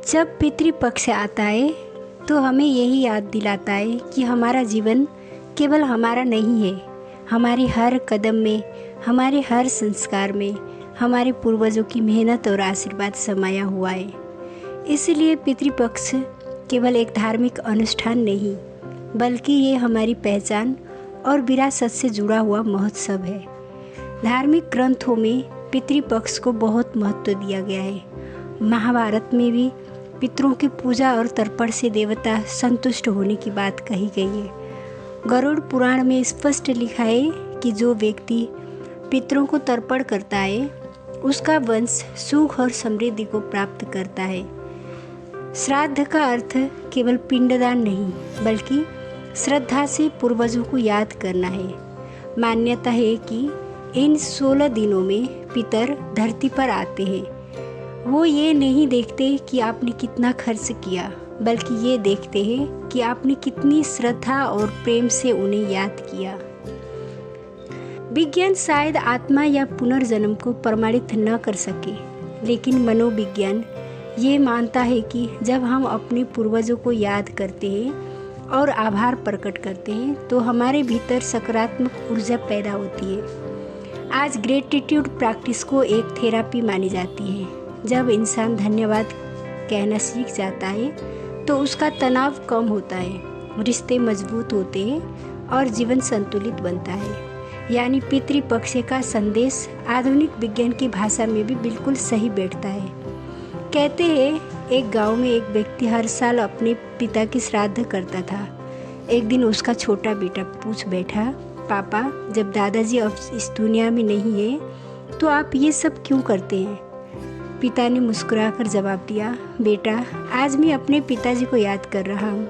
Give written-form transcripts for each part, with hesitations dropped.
जब पितृपक्ष आता है तो हमें यही याद दिलाता है कि हमारा जीवन केवल हमारा नहीं है। हमारे हर कदम में, हमारे हर संस्कार में हमारे पूर्वजों की मेहनत और आशीर्वाद समाया हुआ है। इसलिए पितृपक्ष केवल एक धार्मिक अनुष्ठान नहीं, बल्कि ये हमारी पहचान और विरासत से जुड़ा हुआ महोत्सव है। धार्मिक ग्रंथों में पितृपक्ष को बहुत महत्व दिया गया है। महाभारत में भी पितरों की पूजा और तर्पण से देवता संतुष्ट होने की बात कही गई है। गरुड़ पुराण में स्पष्ट लिखा है कि जो व्यक्ति पितरों को तर्पण करता है उसका वंश सुख और समृद्धि को प्राप्त करता है। श्राद्ध का अर्थ केवल पिंडदान नहीं, बल्कि श्रद्धा से पूर्वजों को याद करना है। मान्यता है कि इन 16 दिनों में पितर धरती पर आते हैं। वो ये नहीं देखते कि आपने कितना खर्च किया, बल्कि ये देखते हैं कि आपने कितनी श्रद्धा और प्रेम से उन्हें याद किया। विज्ञान शायद आत्मा या पुनर्जन्म को प्रमाणित न कर सके, लेकिन मनोविज्ञान ये मानता है कि जब हम अपने पूर्वजों को याद करते हैं और आभार प्रकट करते हैं तो हमारे भीतर सकारात्मक ऊर्जा पैदा होती है। आज ग्रेटिट्यूड प्रैक्टिस को एक थेरेपी मानी जाती है। जब इंसान धन्यवाद कहना सीख जाता है तो उसका तनाव कम होता है, रिश्ते मजबूत होते हैं और जीवन संतुलित बनता है। यानी पितृपक्ष का संदेश आधुनिक विज्ञान की भाषा में भी बिल्कुल सही बैठता है। कहते हैं एक गांव में एक व्यक्ति हर साल अपने पिता की श्राद्ध करता था। एक दिन उसका छोटा बेटा पूछ बैठा, पापा, जब दादाजी अब इस दुनिया में नहीं है तो आप ये सब क्यों करते हैं? पिता ने मुस्कुराकर जवाब दिया, बेटा, आज मैं अपने पिताजी को याद कर रहा हूँ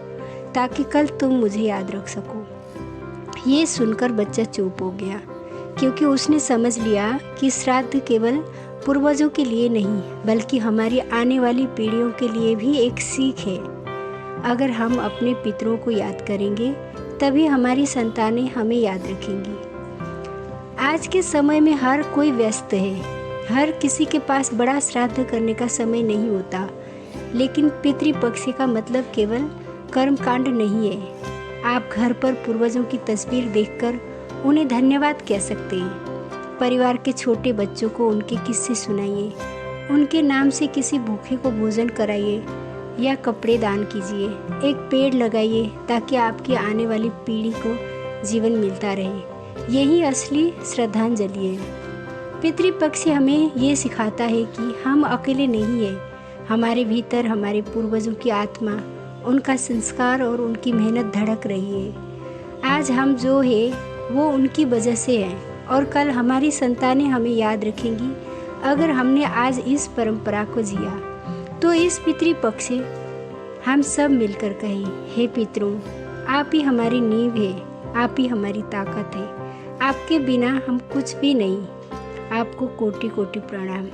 ताकि कल तुम मुझे याद रख सको। ये सुनकर बच्चा चुप हो गया, क्योंकि उसने समझ लिया कि श्राद्ध केवल पूर्वजों के लिए नहीं, बल्कि हमारी आने वाली पीढ़ियों के लिए भी एक सीख है। अगर हम अपने पितरों को याद करेंगे तभी हमारी संतानें हमें याद रखेंगी। आज के समय में हर कोई व्यस्त है, हर किसी के पास बड़ा श्राद्ध करने का समय नहीं होता, लेकिन पितृपक्ष का मतलब केवल कर्मकांड नहीं है। आप घर पर पूर्वजों की तस्वीर देखकर उन्हें धन्यवाद कह सकते हैं। परिवार के छोटे बच्चों को उनके किस्से सुनाइए, उनके नाम से किसी भूखे को भोजन कराइए या कपड़े दान कीजिए। एक पेड़ लगाइए ताकि आपकी आने वाली पीढ़ी को जीवन मिलता रहे। यही असली श्रद्धांजलि है। पितृपक्ष हमें ये सिखाता है कि हम अकेले नहीं हैं। हमारे भीतर हमारे पूर्वजों की आत्मा, उनका संस्कार और उनकी मेहनत धड़क रही है। आज हम जो है वो उनकी वजह से हैं और कल हमारी संतानें हमें याद रखेंगी अगर हमने आज इस परंपरा को जिया। तो इस पितृपक्ष हम सब मिलकर कहें, हे पितरों, आप ही हमारी नींव है, आप ही हमारी ताकत है। आपके बिना हम कुछ भी नहीं। आपको कोटि कोटि प्रणाम।